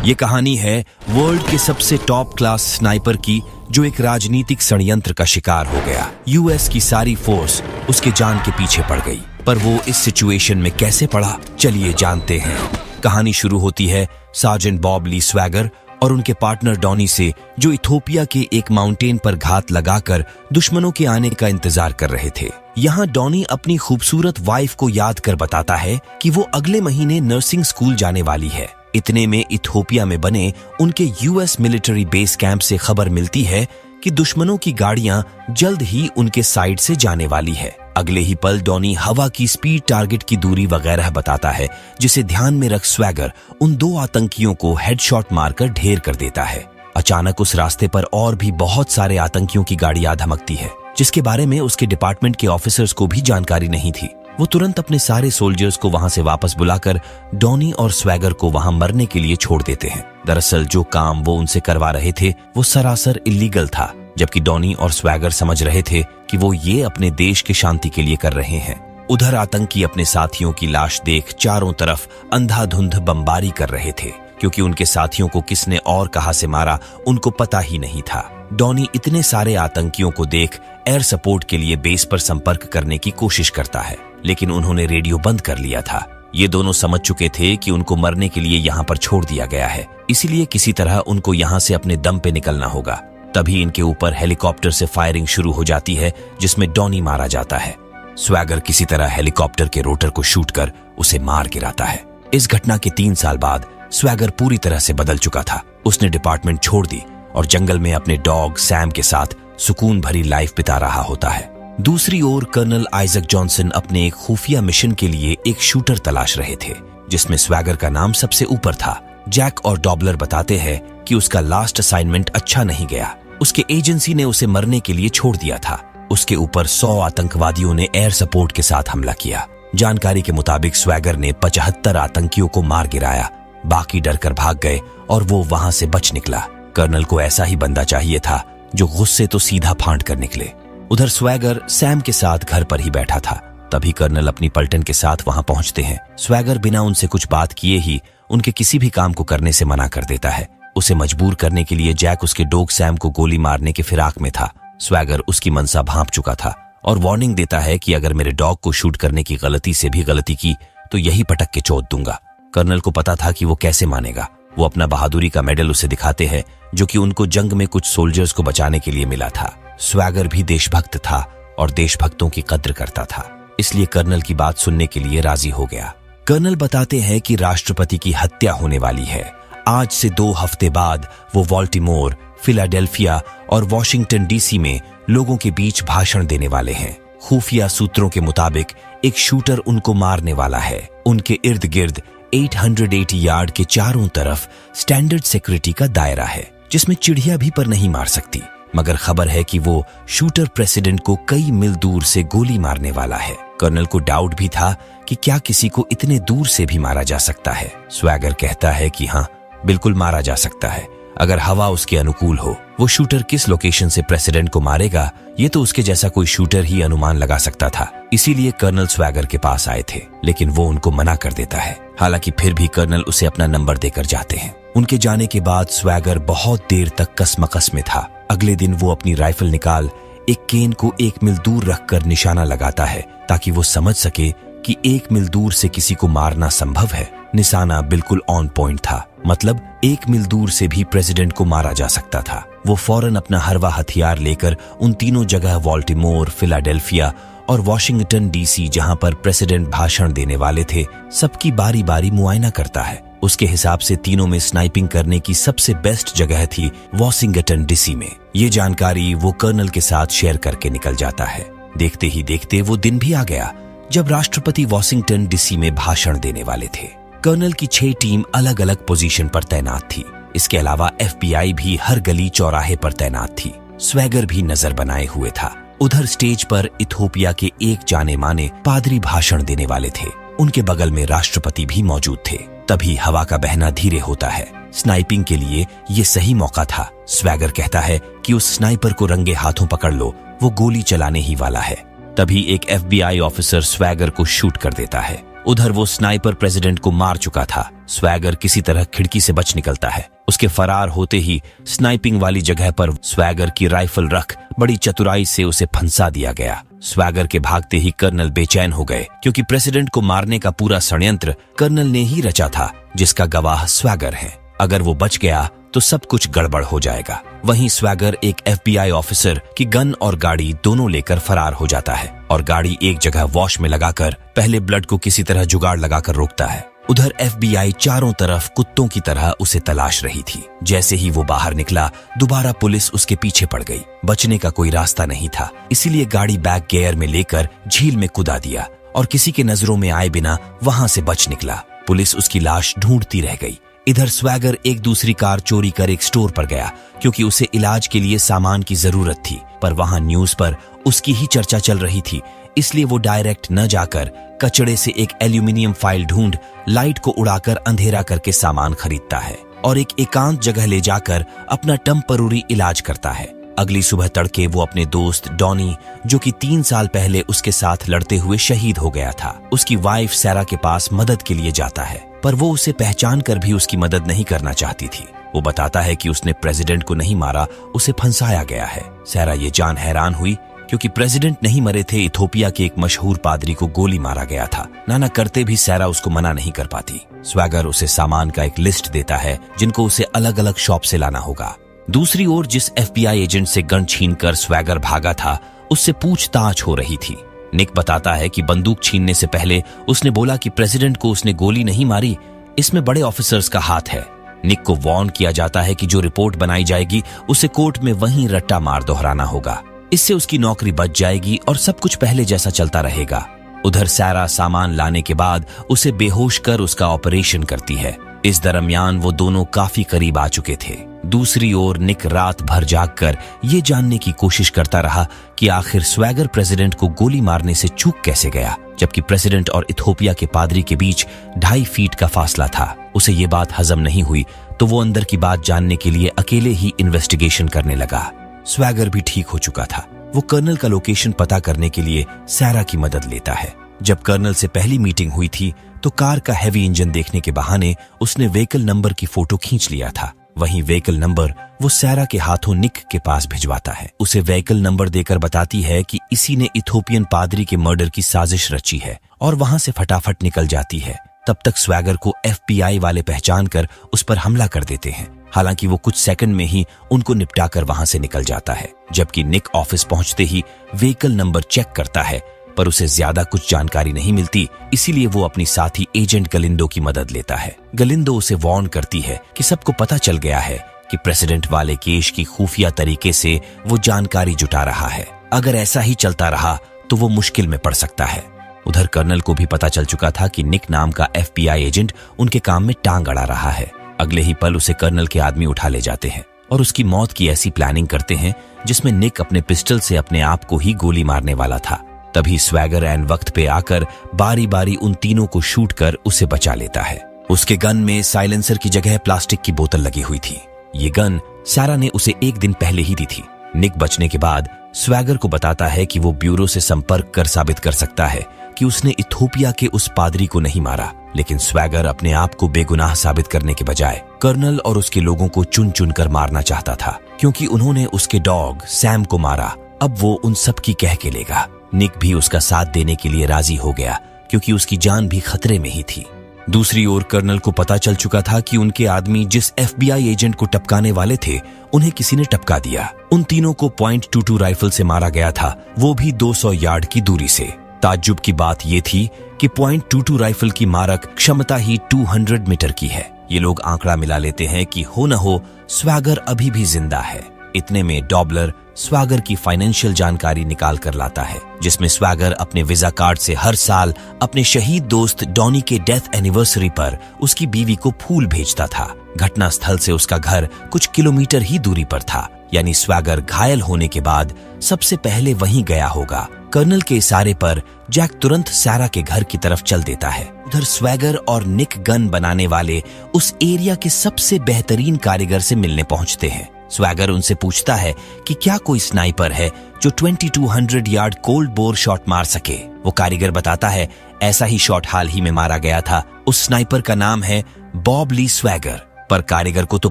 ये कहानी है वर्ल्ड के सबसे टॉप क्लास स्नाइपर की, जो एक राजनीतिक षड्यंत्र का शिकार हो गया। यूएस की सारी फोर्स उसके जान के पीछे पड़ गई, पर वो इस सिचुएशन में कैसे पड़ा, चलिए जानते हैं। कहानी शुरू होती है सार्जेंट बॉब ली स्वैगर और उनके पार्टनर डॉनी से, जो इथोपिया के एक माउंटेन पर घात लगाकर दुश्मनों के आने का इंतजार कर रहे थे। यहाँ डॉनी अपनी खूबसूरत वाइफ को याद कर बताता है कि वो अगले महीने नर्सिंग स्कूल जाने वाली है। इतने में इथोपिया में बने उनके यूएस मिलिट्री बेस कैंप से खबर मिलती है कि दुश्मनों की गाड़ियां जल्द ही उनके साइड से जाने वाली है। अगले ही पल डॉनी हवा की स्पीड, टारगेट की दूरी वगैरह बताता है, जिसे ध्यान में रख स्वैगर उन 2 आतंकियों को हेडशॉट मारकर ढेर कर देता है। अचानक उस रास्ते पर और भी बहुत सारे आतंकियों की गाड़ियां धमकती है, जिसके बारे में उसके डिपार्टमेंट के ऑफिसर्स को भी जानकारी नहीं थी। वो तुरंत अपने सारे सोल्जर्स को वहां से वापस बुलाकर डॉनी और स्वैगर को वहां मरने के लिए छोड़ देते हैं। दरअसल जो काम वो उनसे करवा रहे थे वो सरासर इल्लीगल था, जबकि डॉनी और स्वैगर समझ रहे थे कि वो ये अपने देश की शांति के लिए कर रहे हैं। उधर आतंकी अपने साथियों की लाश देख चारों तरफ अंधाधुंध बमबारी कर रहे थे, क्योंकि उनके साथियों को किसने और कहां से मारा उनको पता ही नहीं था। डॉनी इतने सारे आतंकियों को देख एयर सपोर्ट के लिए बेस पर संपर्क करने की कोशिश करता है, लेकिन उन्होंने रेडियो बंद कर लिया था। ये दोनों समझ चुके थे कि उनको मरने के लिए यहाँ पर छोड़ दिया गया है, इसीलिए किसी तरह उनको यहाँ से अपने दम पे निकलना होगा। तभी इनके ऊपर हेलीकॉप्टर से फायरिंग शुरू हो जाती है, जिसमें डॉनी मारा जाता है। स्वैगर किसी तरह हेलीकॉप्टर के रोटर को शूट कर उसे मार गिराता है। इस घटना के 3 साल बाद स्वैगर पूरी तरह से बदल चुका था। उसने डिपार्टमेंट छोड़ दी और जंगल में अपने डॉग सैम के साथ सुकून भरी लाइफ बिता रहा होता है। दूसरी ओर कर्नल आइजक जॉनसन अपने एक खुफिया मिशन के लिए एक शूटर तलाश रहे थे, जिसमें स्वैगर का नाम सबसे ऊपर था। जैक और डॉबलर बताते हैं कि उसका लास्ट असाइनमेंट अच्छा नहीं गया। उसके एजेंसी ने उसे मरने के लिए छोड़ दिया था। उसके ऊपर 100 आतंकवादियों ने एयर सपोर्ट के साथ हमला किया। जानकारी के मुताबिक स्वैगर ने 75 आतंकियों को मार गिराया। बाकी डरकर भाग गए और वो वहां से बच निकला। कर्नल को ऐसा ही बंदा चाहिए था, जो गुस्से तो सीधा फांट कर निकले। उधर स्वैगर सैम के साथ घर पर ही बैठा था। तभी कर्नल अपनी पलटन के साथ वहां पहुंचते हैं। स्वैगर बिना उनसे कुछ बात किए ही उनके किसी भी काम को करने से मना कर देता है। उसे मजबूर करने के लिए जैक उसके डॉग सैम को गोली मारने के फिराक में था। स्वैगर उसकी मनसा भांप चुका था और वार्निंग देता है कि अगर मेरे डॉग को शूट करने की गलती से भी गलती की तो यही पटक के चोट दूंगा। कर्नल को पता था कि वो कैसे मानेगा। वो अपना बहादुरी का मेडल उसे दिखाते हैं, जो कि उनको जंग में कुछ सोल्जर्स को बचाने के लिए मिला था। स्वैगर भी देशभक्त था और देशभक्तों की कद्र करता था, इसलिए कर्नल की बात सुनने के लिए राजी हो गया। कर्नल बताते हैं कि राष्ट्रपति की हत्या होने वाली है। आज से 2 हफ्ते बाद वो बाल्टीमोर, फिलाडेल्फिया और वॉशिंगटन डीसी में लोगों के बीच भाषण देने वाले हैं। खुफिया सूत्रों के मुताबिक एक शूटर उनको मारने वाला है। उनके इर्द गिर्द 880 यार्ड के चारों तरफ स्टैंडर्ड सिक्योरिटी का दायरा है, जिसमें चिड़िया भी पर नहीं मार सकती। मगर खबर है कि वो शूटर प्रेसिडेंट को कई मील दूर से गोली मारने वाला है। कर्नल को डाउट भी था कि क्या किसी को इतने दूर से भी मारा जा सकता है। स्वैगर कहता है कि हाँ, बिल्कुल मारा जा सकता है, अगर हवा उसके अनुकूल हो। वो शूटर किस लोकेशन से प्रेसिडेंट को मारेगा, ये तो उसके जैसा कोई शूटर ही अनुमान लगा सकता था। इसीलिए कर्नल स्वैगर के पास आए थे, लेकिन वो उनको मना कर देता है। हालांकि फिर भी कर्नल उसे अपना नंबर देकर जाते हैं। उनके जाने के बाद स्वैगर बहुत देर तक कसमकस में था। अगले दिन वो अपनी राइफल निकाल एक केन को 1 मील दूर रखकर निशाना लगाता है, ताकि वो समझ सके कि 1 मील दूर से किसी को मारना संभव है। निशाना बिल्कुल ऑन पॉइंट था, मतलब 1 मील दूर से भी प्रेसिडेंट को मारा जा सकता था। वो फौरन अपना हरवा हथियार लेकर उन तीनों जगह बाल्टीमोर, फिलाडेल्फिया और वॉशिंगटन डीसी, जहां पर प्रेसिडेंट भाषण देने वाले थे, सबकी बारी बारी मुआयना करता है। उसके हिसाब से तीनों में स्नाइपिंग करने की सबसे बेस्ट जगह थी वॉशिंगटन डीसी में। ये जानकारी वो कर्नल के साथ शेयर करके निकल जाता है। देखते ही देखते वो दिन भी आ गया जब राष्ट्रपति वॉशिंगटन डीसी में भाषण देने वाले थे। कर्नल की 6 टीम अलग अलग पोजीशन पर तैनात थी। इसके अलावा FBI भी हर गली चौराहे पर तैनात थी। स्वैगर भी नजर बनाए हुए था। उधर स्टेज पर इथोपिया के एक जाने माने पादरी भाषण देने वाले थे। उनके बगल में राष्ट्रपति भी मौजूद थे। तभी हवा का बहना धीरे होता है। स्नाइपिंग के लिए ये सही मौका था। स्वैगर कहता है कि उस स्नाइपर को रंगे हाथों पकड़ लो, वो गोली चलाने ही वाला है। तभी एक FBI ऑफिसर स्वैगर को शूट कर देता है। उधर वो स्नाइपर प्रेसिडेंट को मार चुका था। स्वैगर किसी तरह खिड़की से बच निकलता है। उसके फरार होते ही स्नाइपिंग वाली जगह पर स्वैगर की राइफल रख बड़ी चतुराई से उसे फंसा दिया गया। स्वैगर के भागते ही कर्नल बेचैन हो गए, क्योंकि प्रेसिडेंट को मारने का पूरा षड्यंत्र कर्नल ने ही रचा था, जिसका गवाह स्वैगर है। अगर वो बच गया तो सब कुछ गड़बड़ हो जाएगा। वहीं स्वैगर एक FBI ऑफिसर की गन और गाड़ी दोनों लेकर फरार हो जाता है और गाड़ी एक जगह वॉश में लगाकर पहले ब्लड को किसी तरह जुगाड़ लगाकर रोकता है। उधर FBI चारों तरफ कुत्तों की तरह उसे तलाश रही थी। जैसे ही वो बाहर निकला, दोबारा पुलिस उसके पीछे पड़ गई। बचने का कोई रास्ता नहीं था, इसीलिए गाड़ी बैक गियर में लेकर झील में कूदा दिया और किसी के नजरों में आए बिना वहां से बच निकला। पुलिस उसकी लाश ढूंढती रह गई। इधर स्वैगर एक दूसरी कार चोरी कर एक स्टोर पर गया, क्योंकि उसे इलाज के लिए सामान की जरूरत थी, पर वहां न्यूज पर उसकी ही चर्चा चल रही थी। इसलिए वो डायरेक्ट न जाकर कचड़े से एक एल्यूमिनियम फाइल ढूंढ लाइट को उड़ाकर अंधेरा करके सामान खरीदता है और एक एकांत जगह ले जाकर अपना टेम्पररी इलाज करता है। अगली सुबह तड़के वो अपने दोस्त डॉनी, जो कि 3 साल पहले उसके साथ लड़ते हुए शहीद हो गया था, उसकी वाइफ सैरा के पास मदद के लिए जाता है, पर वो उसे पहचान कर भी उसकी मदद नहीं करना चाहती थी। वो बताता है कि उसने प्रेसिडेंट को नहीं मारा, उसे फंसाया गया है। सैरा ये जान हैरान हुई, क्योंकि प्रेसिडेंट नहीं मरे थे, इथोपिया के एक मशहूर पादरी को गोली मारा गया था। नाना करते भी सैरा उसको मना नहीं कर पाती। स्वैगर उसे सामान का एक लिस्ट देता है, जिनको उसे अलग अलग शॉप से लाना होगा। दूसरी ओर जिस FBI एजेंट से गन छीनकर स्वैगर भागा था, उससे पूछताछ हो रही थी। निक बताता है कि बंदूक छीनने से पहले उसने बोला कि प्रेसिडेंट को उसने गोली नहीं मारी, इसमें बड़े ऑफिसर्स का हाथ है। निक को वार्न किया जाता है कि जो रिपोर्ट बनाई जाएगी उसे कोर्ट में वहीं रट्टा मार दोहराना होगा। इससे उसकी नौकरी बच जाएगी और सब कुछ पहले जैसा चलता रहेगा। उधर सैरा सामान लाने के बाद उसे बेहोश कर उसका ऑपरेशन करती है। इस दरमियान वो दोनों काफी करीब आ चुके थे। दूसरी ओर निक रात भर जागकर ये जानने की कोशिश करता रहा कि आखिर स्वैगर प्रेसिडेंट को गोली मारने से चूक कैसे गया, जबकि प्रेसिडेंट और इथोपिया के पादरी के बीच 2.5 फीट का फासला था। उसे ये बात हजम नहीं हुई, तो वो अंदर की बात जानने के लिए अकेले ही इन्वेस्टिगेशन करने लगा। स्वैगर भी ठीक हो चुका था। वो कर्नल का लोकेशन पता करने के लिए सैरा की मदद लेता है। जब कर्नल से पहली मीटिंग हुई थी, तो कार का हैवी इंजन देखने के बहाने उसने व्हीकल नंबर की फोटो खींच लिया था। वहीं व्हीकल नंबर वो सैरा के हाथों निक के पास भिजवाता है। उसे व्हीकल नंबर देकर बताती है कि इसी ने इथोपियन पादरी के मर्डर की साजिश रची है, और वहां से फटाफट निकल जाती है। तब तक स्वैगर को FBI वाले पहचान कर उस पर हमला कर देते हैं। हालांकि वो कुछ सेकंड में ही उनको निपटाकर वहां से निकल जाता है। जबकि निक ऑफिस पहुंचते ही व्हीकल नंबर चेक करता है, पर उसे ज्यादा कुछ जानकारी नहीं मिलती, इसीलिए वो अपनी साथी एजेंट गलिंदो की मदद लेता है। गलिंदो उसे वार्न करती है कि सबको पता चल गया है कि प्रेसिडेंट वाले केस की खुफिया तरीके से वो जानकारी जुटा रहा है। अगर ऐसा ही चलता रहा तो वो मुश्किल में पड़ सकता है। उधर कर्नल को भी पता चल चुका था कि निक नाम का FBI एजेंट उनके काम में टांग अड़ा रहा है। अगले ही पल उसे कर्नल के आदमी उठा ले जाते हैं और उसकी मौत की ऐसी प्लानिंग करते हैं जिसमें निक अपने पिस्टल से अपने आप को ही गोली मारने वाला था। तभी स्वैगर ऐन वक्त पे आकर बारी बारी उन तीनों को शूट कर उसे बचा लेता है। उसके गन में साइलेंसर की जगह प्लास्टिक की बोतल लगी हुई थी। ये गन सैरा ने उसे 1 दिन पहले ही दी थी। निक बचने के बाद स्वैगर को बताता है कि वो ब्यूरो से संपर्क कर साबित कर सकता है कि उसने इथोपिया के उस पादरी को नहीं मारा। लेकिन स्वैगर अपने आप को बेगुनाह साबित करने के बजाय कर्नल और उसके लोगों को चुन चुन कर मारना चाहता था, क्योंकि उन्होंने उसके डॉग सैम को मारा। अब वो उन सब की कह के लेगा। निक भी उसका साथ देने के लिए राजी हो गया, क्योंकि उसकी जान भी खतरे में ही थी। दूसरी ओर कर्नल को पता चल चुका था कि उनके आदमी जिस FBI एजेंट को टपकाने वाले थे, उन्हें किसी ने टपका दिया। उन तीनों को .22 राइफल से मारा गया था, वो भी 200 यार्ड की दूरी से। ताज्जुब की बात यह थी कि .22 राइफल की मारक क्षमता ही 200 मीटर की है। ये लोग आंकड़ा मिला लेते हैं कि हो न हो स्वैगर अभी भी जिंदा है। इतने में डॉबलर स्वैगर की फाइनेंशियल जानकारी निकाल कर लाता है, जिसमें स्वैगर अपने वीजा कार्ड से हर साल अपने शहीद दोस्त डॉनी के डेथ एनिवर्सरी पर उसकी बीवी को फूल भेजता था। घटना स्थल से उसका घर कुछ किलोमीटर ही दूरी पर था, यानी स्वैगर घायल होने के बाद सबसे पहले वहीं गया होगा। कर्नल के इशारे पर जैक तुरंत सैरा के घर की तरफ चल देता है। उधर स्वैगर और निक गन बनाने वाले उस एरिया के सबसे बेहतरीन कारीगर से मिलने पहुंचते हैं। स्वैगर उनसे पूछता है कि क्या कोई स्नाइपर है जो 2200 यार्ड कोल्ड बोर शॉट मार सके। वो कारीगर बताता है ऐसा ही शॉट हाल ही में मारा गया था। उस स्नाइपर का नाम है बॉब ली स्वैगर। पर कारीगर को तो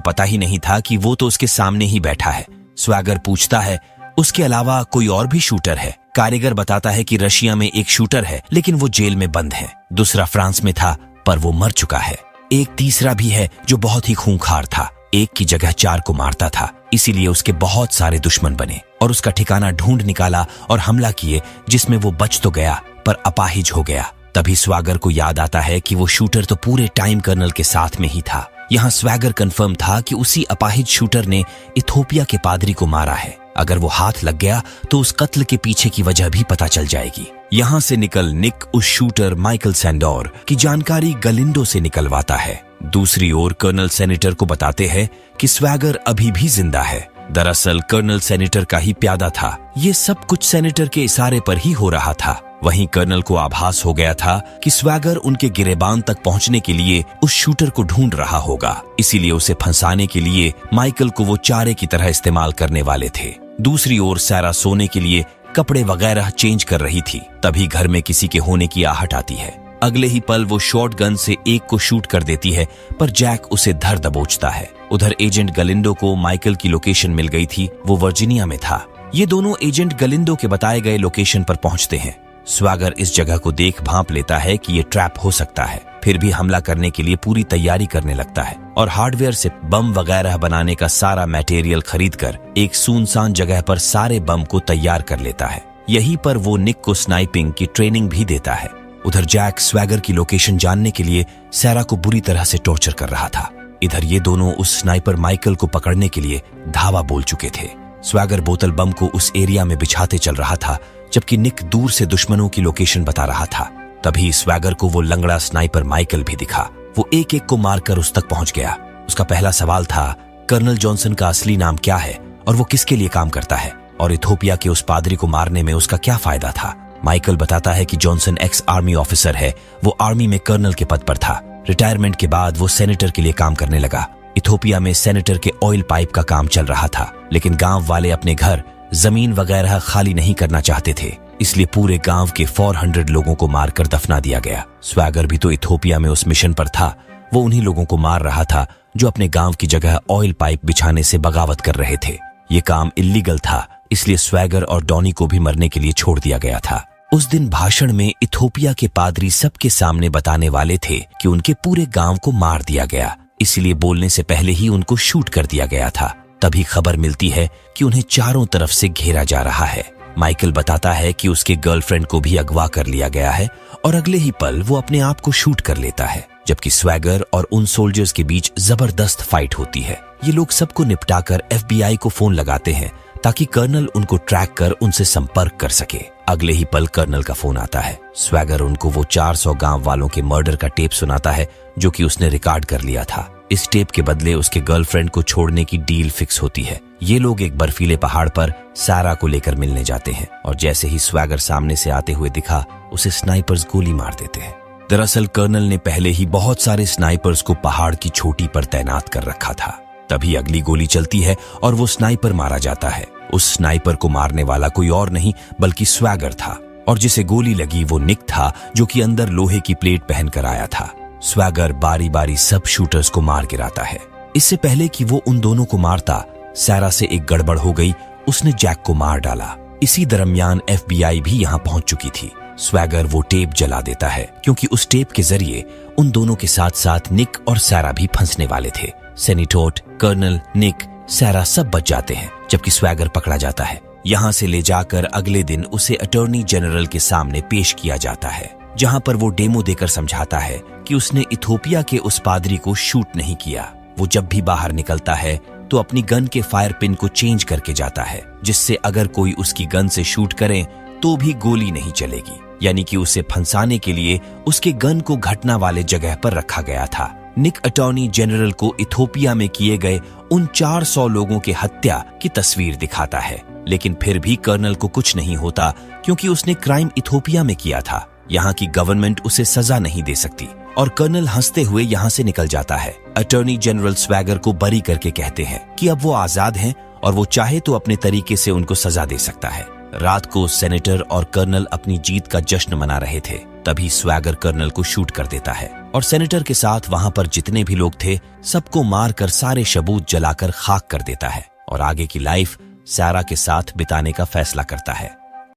पता ही नहीं था कि वो तो उसके सामने ही बैठा है। स्वैगर पूछता है, उसके अलावा कोई और भी शूटर है? कारीगर बताता है कि रशिया में एक शूटर है, लेकिन वो जेल में बंद है। दूसरा फ्रांस में था, पर वो मर चुका है। एक तीसरा भी है जो बहुत ही खूंखार था, एक की जगह 4 को मारता था, इसीलिए उसके बहुत सारे दुश्मन बने और उसका ठिकाना ढूंढ निकाला और हमला किए, जिसमें वो बच तो गया पर अपाहिज हो गया। तभी स्वैगर को याद आता है कि वो शूटर तो पूरे टाइम कर्नल के साथ में ही था। यहाँ स्वैगर कंफर्म था कि उसी अपाहिज शूटर ने इथोपिया के पादरी को मारा है। अगर वो हाथ लग गया तो उस कत्ल के पीछे की वजह भी पता चल जाएगी। यहाँ से निकल निक उस शूटर माइकल सैंडोर की जानकारी गलिंडो से निकलवाता है। दूसरी ओर कर्नल सेनेटर को बताते हैं कि स्वैगर अभी भी जिंदा है। दरअसल कर्नल सेनेटर का ही प्यादा था। ये सब कुछ सेनेटर के इशारे पर ही हो रहा था। वहीं कर्नल को आभास हो गया था कि स्वैगर उनके गिरेबान तक पहुंचने के लिए उस शूटर को ढूंढ रहा होगा, इसीलिए उसे फंसाने के लिए माइकल को वो चारे की तरह इस्तेमाल करने वाले थे। दूसरी ओर सैरा सोने के लिए कपड़े वगैरह चेंज कर रही थी। तभी घर में किसी के होने की आहट आती है। अगले ही पल वो शॉटगन से एक को शूट कर देती है, पर जैक उसे धर दबोचता है। उधर एजेंट गलिंडो को माइकल की लोकेशन मिल गई थी, वो वर्जीनिया में था। ये दोनों एजेंट गलिंडो के बताए गए लोकेशन पर पहुंचते हैं। स्वैगर इस जगह को देख भांप लेता है कि ये ट्रैप हो सकता है, फिर भी हमला करने के लिए पूरी तैयारी करने लगता है और हार्डवेयर से बम वगैरह बनाने का सारा मटेरियल खरीदकर एक सुनसान जगह पर सारे बम को तैयार कर लेता है। यहीं पर वो निक को स्नाइपिंग की ट्रेनिंग भी देता है। उधर जैक स्वैगर की लोकेशन जानने के लिए सैरा को बुरी तरह से टॉर्चर कर रहा था। इधर ये दोनों उस स्नाइपर माइकल को पकड़ने के लिए धावा बोल चुके थे। स्वैगर बोतल बम को उस एरिया में बिछाते चल रहा था, जबकि निक दूर से दुश्मनों की लोकेशन बता रहा था। तभी स्वैगर को वो लंगड़ा स्नाइपर माइकल भी दिखा। वो एक एक को मारकर उस तक पहुंच गया। उसका पहला सवाल था, कर्नल जॉनसन का असली नाम क्या है और वो किसके लिए काम करता है, और इथोपिया के उस पादरी को मारने में उसका क्या फायदा था। माइकल बताता है कि जॉनसन एक्स आर्मी ऑफिसर है, वो आर्मी में कर्नल के पद पर था। रिटायरमेंट के बाद वो सेनेटर के लिए काम करने लगा। इथोपिया में सेनेटर के ऑयल पाइप का काम चल रहा था, लेकिन गांव वाले अपने घर, जमीन वगैरह खाली नहीं करना चाहते थे, इसलिए पूरे गांव के 400 लोगों को मारकर दफना दिया गया। स्वैगर भी तो इथोपिया में उस मिशन पर था। वो उन्हीं लोगों को मार रहा था जो अपने गांव की जगह ऑयल पाइप बिछाने से बगावत कर रहे थे। ये काम इल्लीगल था, इसलिए स्वैगर और डॉनी को भी मरने के लिए छोड़ दिया गया था। उस दिन भाषण में इथोपिया के पादरी सबके सामने बताने वाले थे कि उनके पूरे गांव को मार दिया गया, इसलिए बोलने से पहले ही उनको शूट कर दिया गया था। तभी खबर मिलती है कि उन्हें चारों तरफ से घेरा जा रहा है। माइकल बताता है कि उसके गर्लफ्रेंड को भी अगवा कर लिया गया है और अगले ही पल वो अपने आप को शूट कर लेता है, जबकि स्वैगर और उन सोल्जर्स के बीच जबरदस्त फाइट होती है। ये लोग सबको निपटाकर FBI को फोन लगाते हैं ताकि कर्नल उनको ट्रैक कर उनसे संपर्क कर सके। अगले ही पल कर्नल का फोन आता है। स्वैगर उनको वो 400 गांव वालों के मर्डर का टेप सुनाता है जो कि उसने रिकॉर्ड कर लिया था। इस टेप के बदले उसके गर्लफ्रेंड को छोड़ने की डील फिक्स होती है। ये लोग एक बर्फीले पहाड़ पर सारा को लेकर मिलने जाते हैं और जैसे ही स्वैगर सामने से आते हुए दिखा, उसे स्नाइपर्स गोली मार देते हैं। दरअसल कर्नल ने पहले ही बहुत सारे स्नाइपर्स को पहाड़ की चोटी पर तैनात कर रखा था। तभी अगली गोली चलती है और वो स्नाइपर मारा जाता है। उस स्नाइपर को मारने वाला कोई और नहीं बल्कि स्वैगर था, और जिसे गोली लगी वो निक था, जो कि अंदर लोहे की प्लेट पहनकर आया था। स्वैगर बारी बारी सब शूटर्स को मार गिराता है। इससे पहले कि वो उन दोनों को मारता, सैरा से एक गड़बड़ हो गई। उसने जैक को मार डाला। इसी दरमियान FBI भी यहाँ पहुंच चुकी थी। स्वैगर वो टेप जला देता है क्योंकि उस टेप के जरिए उन दोनों के साथ साथ निक और सैरा भी फंसने वाले थे। सेनेटोट, कर्नल, निक, सैरा सब बच जाते हैं, जबकि स्वैगर पकड़ा जाता है। यहाँ से ले जाकर अगले दिन उसे अटॉर्नी जनरल के सामने पेश किया जाता है, जहाँ पर वो डेमो देकर समझाता है कि उसने इथोपिया के उस पादरी को शूट नहीं किया। वो जब भी बाहर निकलता है तो अपनी गन के फायर पिन को चेंज करके जाता है, जिससे अगर कोई उसकी गन से शूट करे तो भी गोली नहीं चलेगी, यानी कि उसे फंसाने के लिए उसके गन को घटना वाले जगह पर रखा गया था। निक अटॉर्नी जनरल को इथोपिया में किए गए उन 400 लोगों के हत्या की तस्वीर दिखाता है, लेकिन फिर भी कर्नल को कुछ नहीं होता क्योंकि उसने क्राइम इथोपिया में किया था। यहाँ की गवर्नमेंट उसे सजा नहीं दे सकती और कर्नल हंसते हुए यहाँ से निकल जाता है। अटॉर्नी जनरल स्वैगर को बरी करके कहते हैं कि अब वो आजाद हैं और वो चाहे तो अपने तरीके से उनको सजा दे सकता है। रात को सेनेटर और कर्नल अपनी जीत का जश्न मना रहे थे, तभी स्वैगर कर्नल को शूट कर देता है और सेनेटर के साथ वहां पर जितने भी लोग थे सबको मारकर सारे सबूत जलाकर खाक कर देता है और आगे की लाइफ सैरा के साथ बिताने का फैसला करता है।